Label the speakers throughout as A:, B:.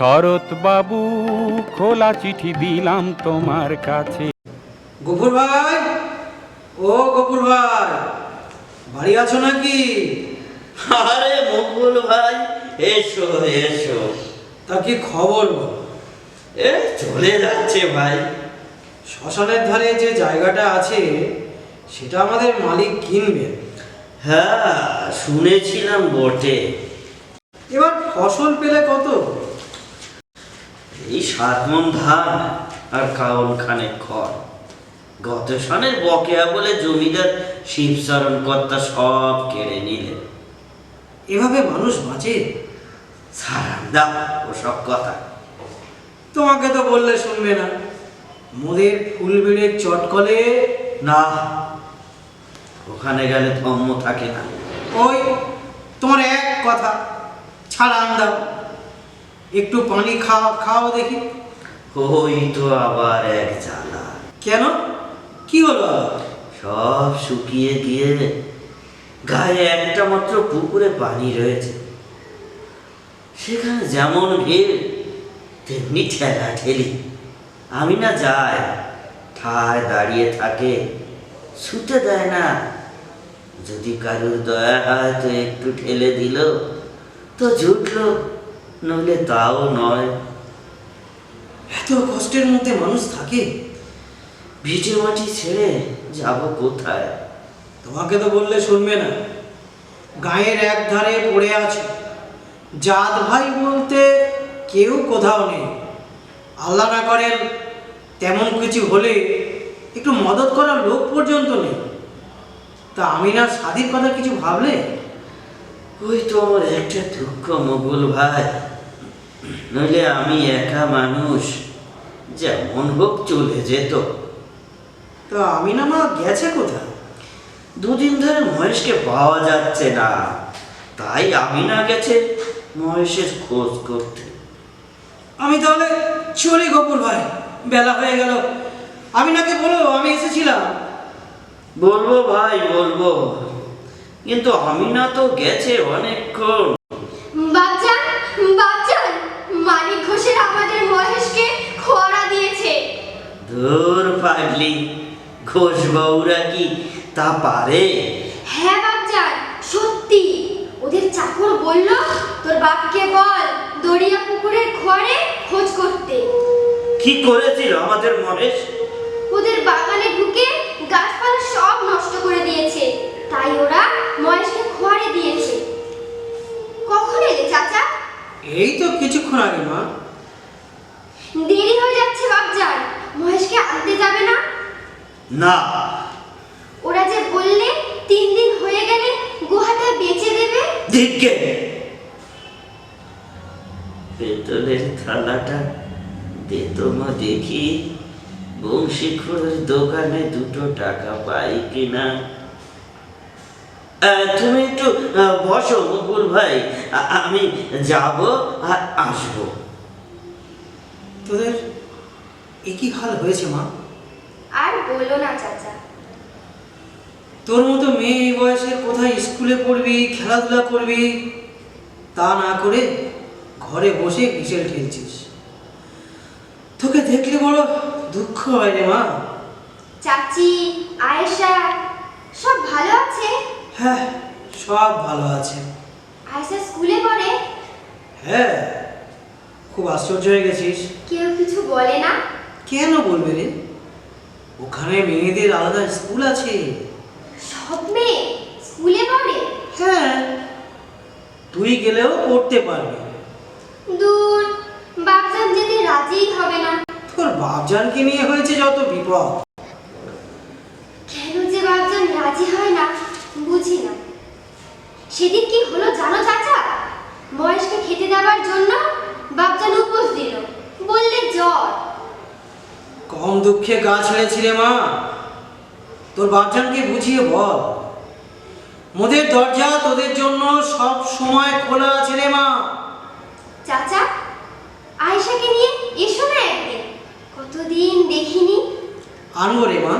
A: শরৎ বাবু খোলা চিঠি দিলাম তোমার কাছে।
B: গফুর ভাই, ও গফুর ভাই, বাড়ি আছো নাকি?
C: আরে মকবুল ভাই, এসো এসো।
B: তা কি খবর বল?
C: এ চলে যাচ্ছে ভাই।
B: শ্মশানের ধারে যে জায়গাটা আছে সেটা আমাদের মালিক কিনবে।
C: হ্যাঁ, শুনেছিলাম বটে।
B: এবার ফসল পেলে কত?
C: এই 7 মণ ধান আর কাউন খানেক খড়। গত সনের বকেয়া বলে জমিদার শিবচরণ কর্তা সব কেড়ে নিলেন।
B: এভাবে মানুষ বাঁচে?
C: সারান দাও ওসব কথা।
B: তোমাকে তো বললে শুনবে না। মোদের ফুলবেড়ের চটকলে
C: না, ওখানে গেলে ধম্ম থাকে না।
B: ওই তোমার এক কথা, ছাড়ান দাও। একটু পানি খাও দেখি।
C: ওই তো আবার এক জ্বালা।
B: কেন, কি হলো আবার?
C: সব শুকিয়ে গিয়ে গায়ে একটা মাত্র পুকুরে পানি রয়েছে। সেখানে যেমন ভিড় তেমনি ঠেলা ঠেলি। আমি না যাই, ঠায় দাঁড়িয়ে থাকে, ছুটে দেয় না। যদি কারুর দয়া হয় তো একটু ঠেলে দিল তো জুটলো, নইলে তাও নয়।
B: এত কষ্টের মধ্যে মানুষ থাকে?
C: ভিটে মাটি ছেড়ে যাব কোথায়?
B: তোমাকে তো বললে শুনবে না। গায়ের এক ধারে পড়ে আছো, জাত ভাই বলতে কেউ কোথাও নেই। আল্লাহ না করেন তেমন কিছু হলে একটু মদত করার লোক পর্যন্ত নেই। তা আমি না স্বাধীর কথা কিছু ভাবলে?
C: ওই তো আমার একটা দুঃখ মকবুল ভাই, নইলে আমি একা মানুষ, যেমন হোক চলে যেত।
B: তা আমি না মা গেছে কোথায়?
C: 2 দিন ধরে মহেশকে পাওয়া যাচ্ছে না, তাই আমি না গেছে মহেশের খোঁজ করতে।
B: আমি তাহলে চলি গফুর ভাই, বেলা হয়ে গেল। আমি নাকি বলো আমি এসেছিলাম।
C: বলবো ভাই বলবো, কিন্তু আমি না তো গেছে অনেকক্ষণ।
D: বাপজান, বাপজান, মানিক ঘোষের আমাদের মহেশকে খোয়াড়া দিয়েছে।
C: ধুর পাগলি, ঘোষ বউরা কি তা পারে?
D: হ্যাঁ বাপজান, সত্যি। ওদের চাকর বলল তোর বাপকে বল দড়িয়া পুকুরের খোয়াড়ে খোঁজ করতে।
C: কি করেছিল আমাদের মহেশ?
D: ওদের বাগানে ঢুকে গাছপালা সব নষ্ট করে দিয়েছে, তাই ওরা মহেশকে খোয়াড়ে দিয়েছে। কখন এলে চাচা?
B: এই তো কিছুক্ষণ আগে মা।
D: দেরি হয়ে যাচ্ছে বাপজান, মহেশকে আনতে যাবে না?
C: না,
D: ওরা যে বললে 3 দিন হয়ে গেলে গুহাটা বেচে দেবে।
C: দিকে পেতলের থালাটা দে তো মা দেখি, বংশীখুড়ের দোকানে 2 টাকা পাই কিনা। তুমি একটু বসো মকবুল ভাই, আমি যাব আর আসবো।
B: তোদের একই হাল হয়েছে মা?
D: আর বলো না চাচা।
B: তোর মতো মেয়ে এই বয়সে কোথায় স্কুলে পড়বি, খেলাধুলা করবি, তা না করে ঘরে বসে বিছেল ঠেলছিস। তোকে দেখলে বড় দুঃখ হয় রে মা।
D: চাচি, আয়েশা সব ভালো আছে?
B: হ্যাঁ, সব ভালো আছে।
D: আয়েশা স্কুলে পড়ে?
B: হ্যাঁ, খুব আশ্চর্য হয়ে গেছিস।
D: কেউ কিছু বলে না?
B: কেন বলবে রে, ওখানে মেয়েদের আলাদা স্কুল আছে।
D: সব মেয়ে স্কুলে পড়ে?
B: হ্যাঁ, তুই গেলেও পড়তে পারবি।
D: দূর, বাপজান যেতে রাজিই হবে না।
B: তোর বাপজানকে নিয়ে হয়েছে যত বিপদ।
D: কেন যে বাপজান রাজি হয় না বুঝি না। সেদিন কি হলো জানো চাচা? মহেশকে খেতে দেওয়ার জন্য বাপজান উপোস দিল, বললে জ্বর।
B: কম দুঃখে গা ছেড়েছিলে মা। তোর বাপজানকে বুঝিয়ে বল, মোদের দরজা তোদের জন্য সব সময় খোলা আছে রে মা।
D: চাচা, আয়েশাকে নিয়ে এসো না একদিন, কতদিন দেখিনি।
B: আনবো রে মা,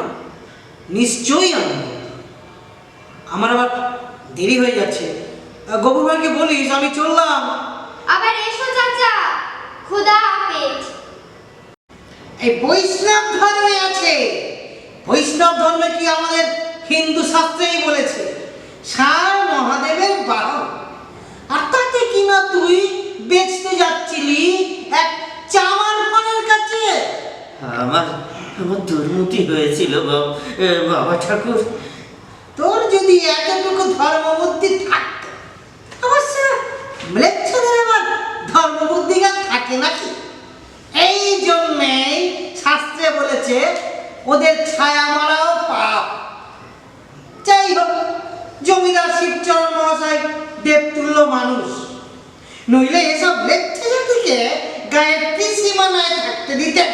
B: নিশ্চয়ই আনবো। আমার আবার দেরি হয়ে যাচ্ছে। গফুর ভাইকে বলিস আমি চললাম।
D: আবার এসো চাচা, খোদা হাফেজ।
B: এই বৈষ্ণব ধর্মে আছে, বৈষ্ণব ধর্মে কি আমাদের হিন্দু শাস্ত্রেই বলেছে সার মহাদেবের বাহন। আর তাতে কিনা তুই বেচতে যাচ্ছিলি এক চামার ফলের কাছে।
C: আমার আমার দুর্মতি হয়েছিল বাবা ঠাকুর।
B: তোর যদি এতটুকু ধর্মবুদ্ধি থাকতো, অবশ্য ম্লেচ্ছদের আবার ধর্মবুদ্ধি থাকে নাকি? এই জন্যেই শাস্ত্রে বলেছে ওদের ছায়া মারাও পাপ। যাই হোক, জমিদার শিবচরণ মহাশয় দেবতুল্য মানুষ, নইলে এসব লেচ্ছা জাতিকে গায়ের ত্রিসীমানায় থাকতে দিতেন।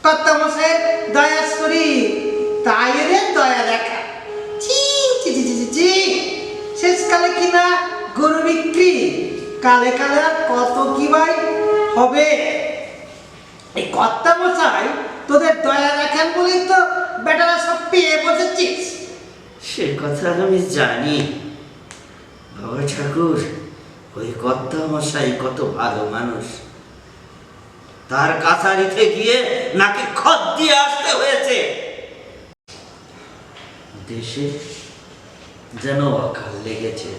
B: কর্তামশাইয়ের দয়া শরীর, তাই এদের দয়া দেখা। ছি ছি ছি ছি ছি, শেষকালে কিনা গরু বিক্রি, কালে কালে আর কত কি ভাই হবে। এই কর্তামশাই তোদের দয়া রাখেন বলেই তো বেটারা সব পেয়ে বসেছিস।
C: সে কথা আমি জানি বাবা ঠাকুর। ওই কর্তামশাই কত ভালো মানুষ, তার কাছারিতে গিয়ে নাকি খত দিয়ে আসতে হয়েছে। দেশে যেন অকাল লেগেছে।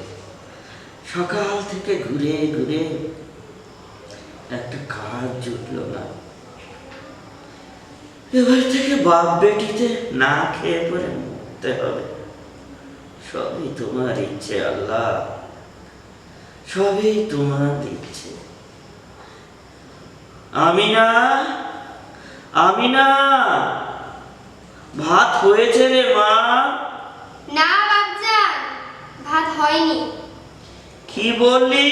C: সকাল থেকে ঘুরে ঘুরে একটা কাজ জুটলো না। এবার থেকে বাপ বেটিতে না খেয়ে পরে মরতে হবে। সবই তোমার ইচ্ছে আল্লাহ, সবই তোমার ইচ্ছে। আমিনা, আমিনা, ভাত হয়েছে রে মা?
D: না বাপজান, ভাত হয়নি।
C: কি বললি?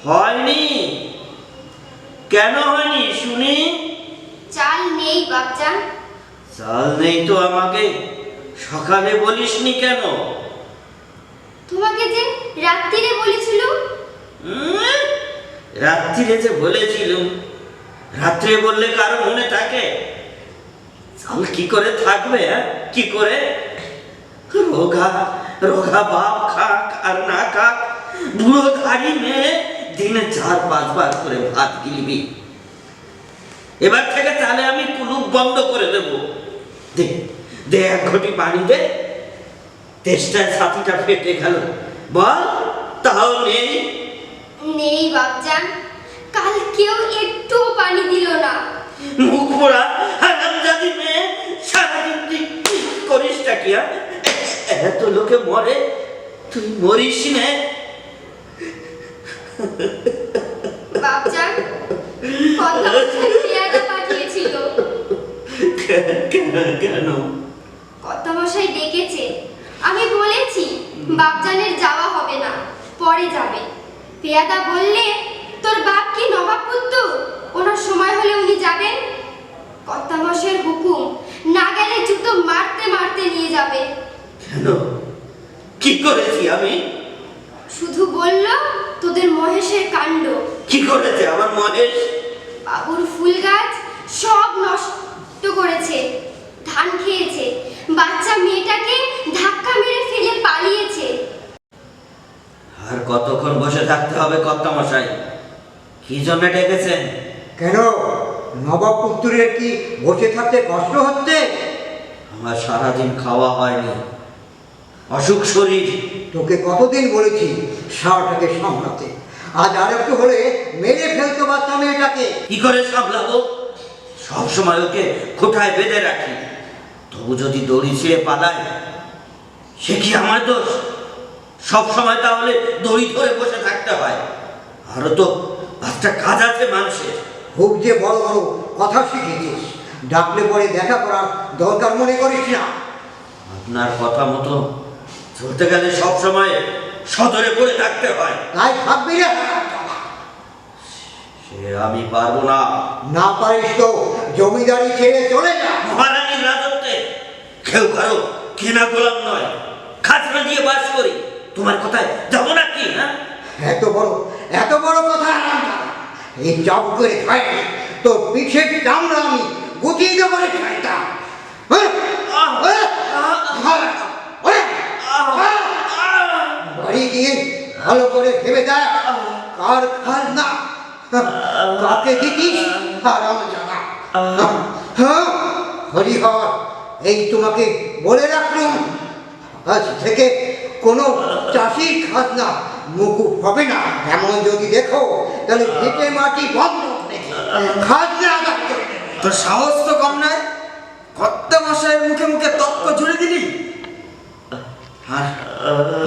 C: হয়নি? কেন হয়নি শুনি?
D: চাল নেই বাপজান।
C: চাল নেই তো আমাকে সকালে বলিসনি কেন?
D: তোমাকে যে রাত্রিরে বলেছিল।
C: রাত্রিরে যে বলেছিলুম, রাত্রে বললে কারো মনে থাকে? চাল কি করে থাকবে? কি করে? রোগা রোগা বাপ খাক আর না খাক, বুড়ো ধাড়ি মেয়ে দিনে 4-5 বার করে ভাত গিলবি। এবার থেকে তাহলে আমি কুলুপ বন্ধ করে দেব। দে দে, 1 ঘটি পানি দে। তেষ্টায় ছাতিটা ফেটে গেল। বল, তাও নেই?
D: নেই বাপজান, কাল কেউ একটুও পানি দিল না।
C: মুখ পোড়া হারামজাদি মেয়ে, সারাদিন তুই কি করিসটা কি? এত লোকে মরে, তুই মরিস না?
D: বাপজান, কত পেয়াদা পাঠিয়েছিল।
C: কেন?
D: কর্তামশাই ডেকেছে, আমি বলেছি বাপজানের যাওয়া হবে না, পরে যাবে। পেয়াদা বললে তোর বাপ কি নবাব পুত্র, ওনার সময় হলে উনি যাবেন। কর্তামশাইয়ের হুকুম, না গেলে জুতো মারতে মারতে নিয়ে যাবে।
C: কেন? কি করেছি আমি?
D: শুধু বলল তোদের মহেশের কাণ্ড।
C: কি করেছে আমার মহেশ?
D: বাবুর ফুল গাছ সব নষ্ট করেছে, ধান খেয়েছে, বাচ্চা মেয়েটাকে ধাক্কা মেরে ফেলে পালিয়েছে।
C: আর কতক্ষণ বসে থাকতে হবে কর্তামশাই? কি জন্য ডেকেছেন?
E: কেন, নবাব পুত্রের কি বসে থাকতে কষ্ট হচ্ছে?
C: আমার সারাদিন খাওয়া হয়নি, অসুখ শরীর।
E: তোকে কতদিন বলেছি সারাটাকে সামলাতে, আজ আর একটু হলে মেরে ফেলতো বাচ্চা মেয়েটাকে।
C: কি করে সামলাবো? সব সময় ওকে খোঁটায় বেঁধে রাখি, তবু যদি দড়ি ছিঁড়ে পালায় সে কি আমার দোষ? সব সময় তাহলে দড়ি ধরে বসে থাকতে হয়? আরো তো 5টা কাজ আছে মানুষের।
E: খুব যে বড় বড় কথা শিখেছিস, ডাকলে পরে দেখা করার দরকার মনে করিস না।
C: আপনার কথা মতো চলতে গেলে সব সময় সদরে পড়ে থাকতে হয়।
E: তাই ভাববি না?
C: সে আমি পারবো না।
E: না পারিস তো জমিদারি ছেড়ে চলে যা।
C: মহারানীর রাজত্বে কেউ কারো কেনা গোলাম নয়, খাজনা দিয়ে বাস করি। তোমার কথায় যাবো না কি?
E: এত বড় কথা এই জব করে খাই, তোর পিঠের চামড়া আমি গুটিয়ে দেবো রে খাইতা। বাড়ি গিয়ে ভালো করে ভেবে দেখ কার খাজনা কাকে দিতিস হারামজাদা? হ্যাঁ হরিহর, এই তোমাকে বলে রাখলুম, আজ থেকে কোনো চাষির খাজনা মুকুব হবে না। এমন যদি দেখো তাহলে ভিটে মাটি বন্ধ রেখে খাজনা আদায় করে দেবে।
F: তোর সাহস তো কম নয়, কর্তা মশাইয়ের মুখে মুখে তক্ক জুড়ে দিলি। আর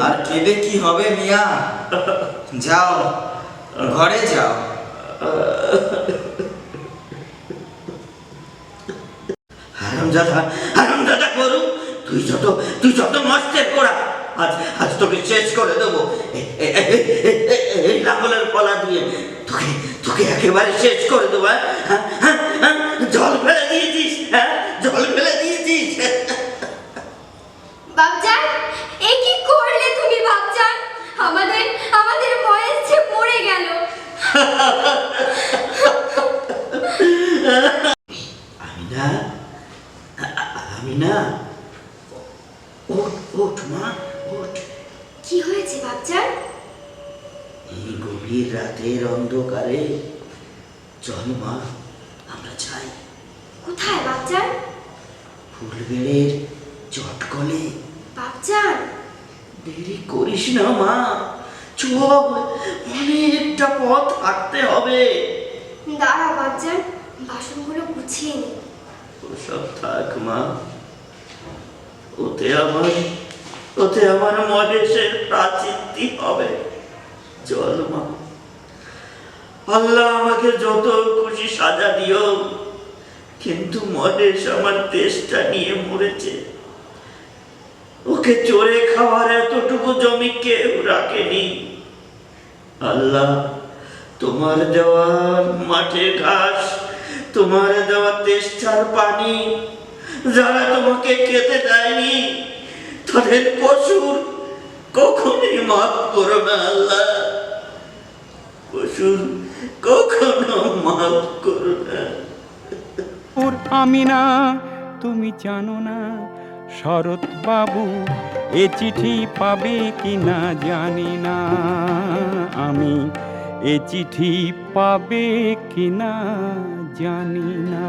F: আর কেঁদে কি হবে মিয়া, যাও ঘরে যাও।
C: হারামজাদা, হারামজাদা গরু, তুই যত মস্তের করা, আজ তোকে শেষ করে দেবো। এই লাঙ্গলের পলা দিয়ে তোকে একেবারে শেষ করে দেবো। জল ফেলে দিয়েছিস, জল ফেলে দিয়েছিস।
D: বাপজান, এ কি করলে তুমি বাপজান? আমাদের আমাদের মহেশ যে মরে গেল।
C: আমিনা, ওঠ মা, ওঠ।
D: কি হয়েছে বাপজান?
C: এই গভীর রাতের অন্ধকারে চল মা, আমরা যাই।
D: কোথায় বাপজান?
C: ফুলবেড়ের চটকলে।
D: বাপজান,
C: দেরি করিস না মা, চল, অনেকটা পথ হাঁটতে হবে।
D: দাঁড়া বাপজান, বাসনগুলো গুছিয়ে নি।
C: ওসব থাক মা, ওতে আমার মহেশের প্রাচিত্তি হবে। চল মা, আল্লাহ আমাকে যত খুশি সাজা দিও, কিন্তু মহেশ আমার দেশটা নিয়ে মরেছে। ওকে চড়ে খাওয়ার এতটুকু জমি কেউ রাখেনি। আল্লাহ, তোমার দেওয়া মাঠের ঘাস, তোমার দেওয়া তেষ্টার পানি যারা তোমাকে খেতে দেয়নি, তাদের পশুর কখনই মাফ করো না আল্লাহ, পশুর কখনো মাফ করো না।
A: ওর আমিনা, তুমি জানো না শরৎ বাবু এ চিঠি পাবে কি না জানি না, আমি এ চিঠি পাবে কি না জানি না।